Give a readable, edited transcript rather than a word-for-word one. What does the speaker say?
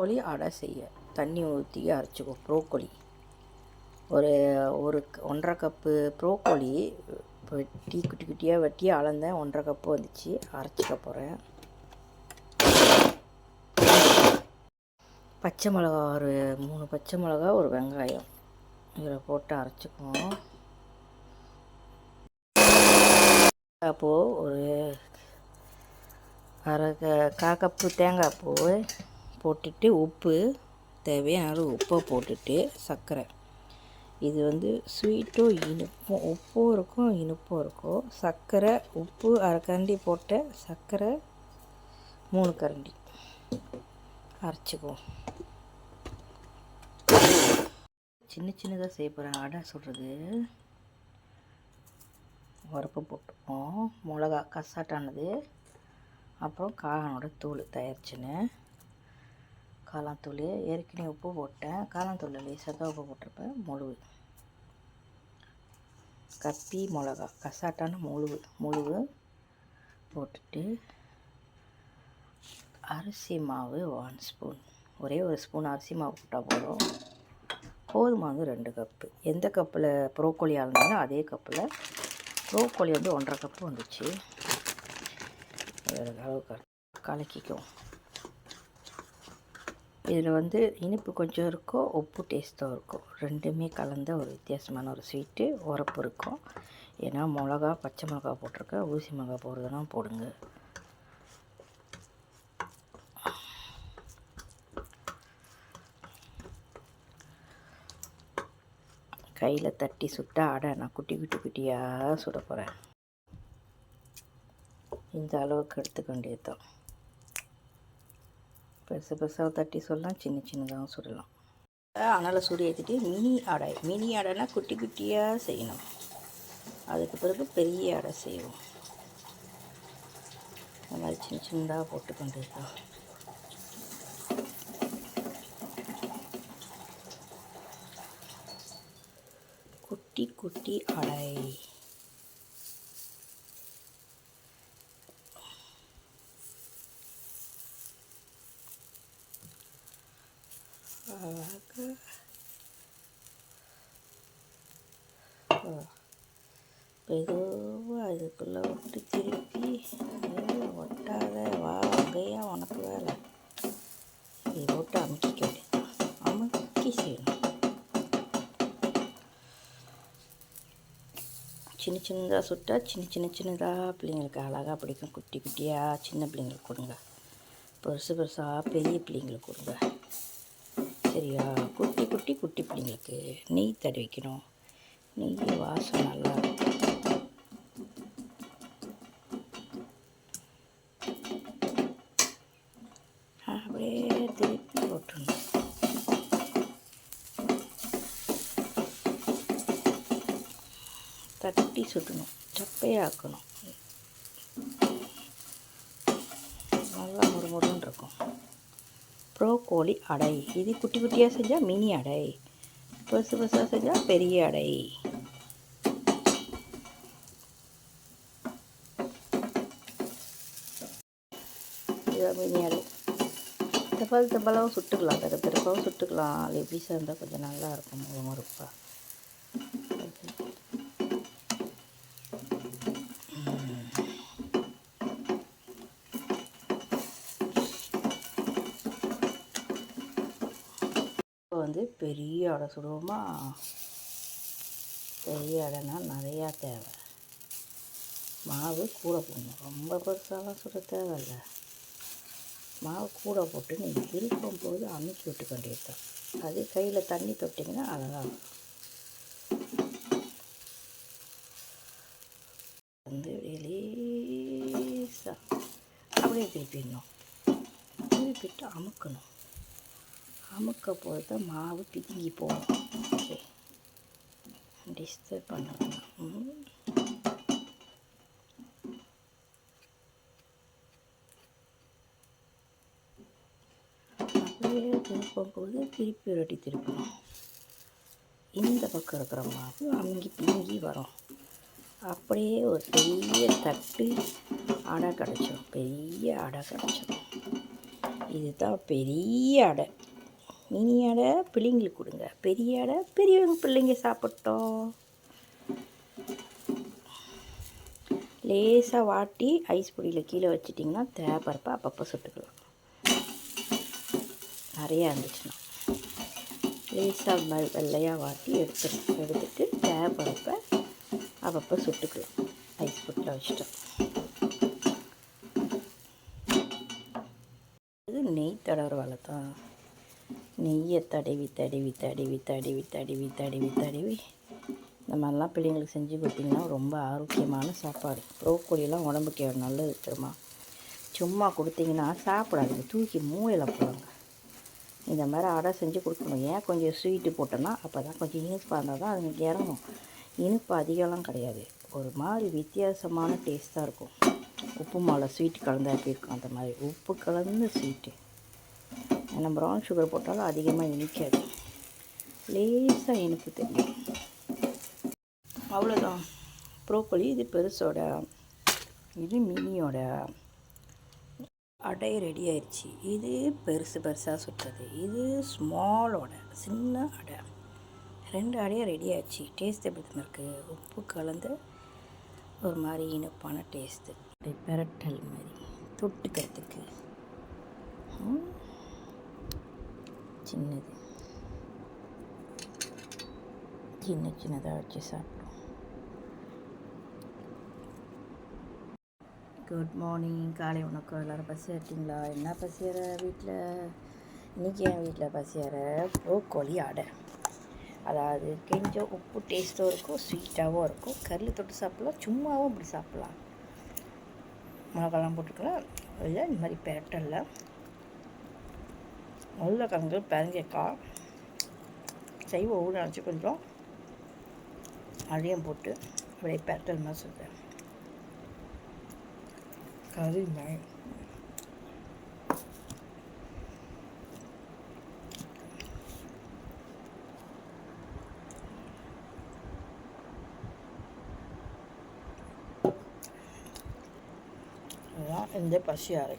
கோழி அடை செய்ய தண்ணி ஊற்றி அரைச்சிக்கோ. ப்ரோக்கோலி ஒரு 1.5 கப்பு ப்ரோக்கோலி வெட்டி குட்டி குட்டியாக வெட்டி அளந்தேன். 1.5 கப்பு வந்துச்சு. அரைச்சிக்க போகிறேன். பச்சை மிளகா ஒரு 3 பச்சை மிளகா, ஒரு வெங்காயம் இதில் போட்டு அரைச்சிக்குவோம். அப்போது ஒரு கால் கப்பு தேங்காய் பூ போட்டுட்டு உப்பு தேவையான அளவு உப்பை போட்டுட்டு சர்க்கரை. இது ஸ்வீட்டும் இனிப்பும், உப்பும் இருக்கும் இனிப்பும் இருக்கும். சர்க்கரை உப்பு அரைக்கரண்டி போட்ட சர்க்கரை 3 கரண்டி அரைச்சிக்குவோம். சின்னதாக செய்ய போகிறேன். அடை சுடுறது பருப்பு போட்டுப்போம். மிளகா கசாட்டானது, அப்புறம் காளானோட தூள் தயாரிச்சுன்னு காளான் ஏற்கனவே உப்பு போட்டேன். காளான் லேசாக தான் உப்பு போட்டிருப்பேன். முழுவு கப்பி மிளகா கசாட்டான முழுவு போட்டுட்டு அரிசி மாவு 1 ஸ்பூன், ஒரே ஒரு ஸ்பூன் அரிசி மாவு போட்டால் போதும். கோதுமை 2 கப்பு. எந்த கப்பில் ப்ரோக்கோலி ஆளுனாலும் அதே கப்பில் ப்ரோக்கோலி 1.5 கப்பு வந்துச்சு. அளவு கலக்கிக்கும். இதில் இனிப்பு கொஞ்சம் இருக்கும், உப்பு டேஸ்ட்டும் இருக்கும். ரெண்டுமே கலந்த ஒரு வித்தியாசமான ஒரு ஸ்வீட்டு. உரப்பு இருக்கும். ஏன்னா மிளகா பச்சை மிளகா போட்டிருக்கேன். ஊசி மிளகா போடுறதுனா போடுங்க. கையில் தட்டி சுட்டா அடை நான் குட்டி குட்டியாக சுட போகிறேன். இந்த அளவுக்கு எடுத்துக்க வேண்டியது தான். பெருசாக தட்டி சொல்லலாம், சின்னதாக சுடலாம். அதனால் சுடி ஏற்றிட்டு மினி அடைனா குட்டி குட்டியாக செய்யணும். அதுக்கு பிறகு பெரிய அடை செய்வோம். இந்த மாதிரி சின்னதாக போட்டு வேண்டியது தான். குட்டி அடை. மெதுவாக இதுக்குள்ளே விட்டு திருப்பி ஒட்டாத வா அங்கேயா உனக்கு வேலை. இதை போட்டு அமுக்கிக்க வேண்டியது. அமுக்கி செய்யணும். சின்னதாக சுட்டால் சின்னதாக பிள்ளைங்களுக்கு அழகாக பிடிக்கும். குட்டி குட்டியாக சின்ன பிள்ளைங்களுக்கு கொடுங்க. பெருசாக பெரிய பிள்ளைங்களுக்கு கொடுங்க. சரியா? குட்டி பிள்ளைங்களுக்கு நெய் தடவிக்கணும். நெய் வாசம் நல்லா இருக்கும். அப்படியே திருப்பி போட்டுடணும். தட்டி சுடணும், சப்பையாக்கணும். நல்லா முறுமுறுன்னு இருக்கும். ப்ரோக்கோலி அடை. இது குட்டி குட்டியாக செஞ்சால் மினி அடை, பெருசாக செஞ்சால் பெரிய அடை. இதான் மினி அடை. தப்பாலும் சுட்டுக்கலாம், திருப்பாவும் சுட்டுக்கலாம். லெபீஸாக இருந்தால் கொஞ்சம் நல்லா இருக்கும், முறுமுறுப்பாக. பெரிய அடை சுடுவோமா? பெரிய அடைனா நிறையா தேவை. மாவு கூட போடணும். ரொம்ப பெருசாலாம் சுட தேவையில்லை. மாவு கூட போட்டு நீங்கள் திருப்பும் போது அமுக்கி விட்டுக்க வேண்டியது தான். அது கையில் தண்ணி தொட்டிங்கன்னா அழகாக லேசாக அப்படியே திருப்பிடணும். திருப்பிட்டு அமுக்கணும். அமுக்க போது தான் மாவு பிதுங்கி போகும். டிஸ்டர்ப் பண்ணணும். அப்படியே திருப்பும்போது திருப்பி ரொட்டி திருப்பணும். இந்த பக்கம் இருக்கிற மாவு அமுங்கி பிதுங்கி வரும். அப்படியே ஒரு பெரிய தட்டு அடை கிடச்சிடும். பெரிய அடை கிடச்சிடும். இதுதான் பெரிய அடை. மினி அடை பிள்ளைங்களுக்கு கொடுங்க, பெரிய அடை பெரியவங்க பிள்ளைங்க சாப்பிட்டோம். லேசாக வாட்டி ஐஸ் பொடியில் கீழே வச்சிட்டிங்கன்னா தேவைப்பறப்ப அப்பப்போ சுட்டுக்கலாம். நிறையா இருந்துச்சுன்னா லேசாக வெள்ளையாக வாட்டி எடுத்துட்டு தேவைப்பறப்ப அப்பப்போ சுட்டுக்கலாம். ஐஸ் பொட்டில் வச்சுட்டோம். இது நெய் தடவுற வேலை தான். நெய்யை தடவி தடவி தடவி தடவி தடவி தடவி தடவி இந்த மாதிரிலாம் பிள்ளைங்களுக்கு செஞ்சு கொடுத்திங்கன்னா ரொம்ப ஆரோக்கியமான சாப்பாடு. ப்ரோக்கோலியெல்லாம் உடம்புக்கு நல்லது தெரியுமா? சும்மா கொடுத்திங்கன்னா சாப்பிடாதுங்க, தூக்கி மூளையில் போடுங்க. இந்த மாதிரி அடை செஞ்சு கொடுக்கணும். ஏன் கொஞ்சம் ஸ்வீட்டு போட்டோன்னா அப்போ தான் கொஞ்சம் இனிப்பாக இருந்தால் தான் அதுங்களுக்கு இறங்கும். இனிப்பு அதிகம்லாம் கிடையாது, ஒரு மாதிரி வித்தியாசமான டேஸ்ட்டாக இருக்கும். உப்பு மாவில் ஸ்வீட் கலந்தால் எப்படி இருக்கும் அந்த மாதிரி உப்பு கலந்து ஸ்வீட்டு. ஏன்னா ப்ரௌன் சுகர் போட்டாலும் அதிகமாக இனிக்காது, லேசாக இனிப்பு தெரியும். அவ்வளோதான். ப்ரோக்கோலி இது பெருசோட, இது மினியோட அடை ரெடி ஆயிடுச்சு. இது பெருசாக சுட்டுறது, இது ஸ்மாலோட சின்ன அடை. 2 அடையாக ரெடி ஆயிடுச்சு. டேஸ்ட் எப்படி இருக்குது? உப்பு கலந்து ஒரு மாதிரி இனிப்பான டேஸ்ட்டு. பெரட்டல் மாதிரி தொட்டுக்கிறதுக்கு சின்னது சின்னதாக வச்சு சாப்பிடும். Good morning. காலை வணக்கம். எல்லோரும் பசி ஆட்டிங்களா? என்ன பசியார வீட்டில்? இன்றைக்கி என் வீட்டில் பசியார ப்ரோக்கோலி அடை. அதாவது கொஞ்சம் உப்பு டேஸ்ட்டும் இருக்கும், ஸ்வீட்டாகவும் இருக்கும். கறியில் தொட்டு சாப்பிட்லாம், சும்மாவும் இப்படி சாப்பிட்லாம். மிளகாலாம் போட்டுக்கலாம். இல்லை இந்த மாதிரி பெரட்டலில் உருளைக்கிழங்கு, பெரங்கைக்காய், சைவ ஊற நினச்சி கொஞ்சம் அதையும் போட்டு அப்படியே பெரட்டல் மாதிரி சொல்கிறேன். கறி மாதிரி அதுதான் இந்த பசியாறு.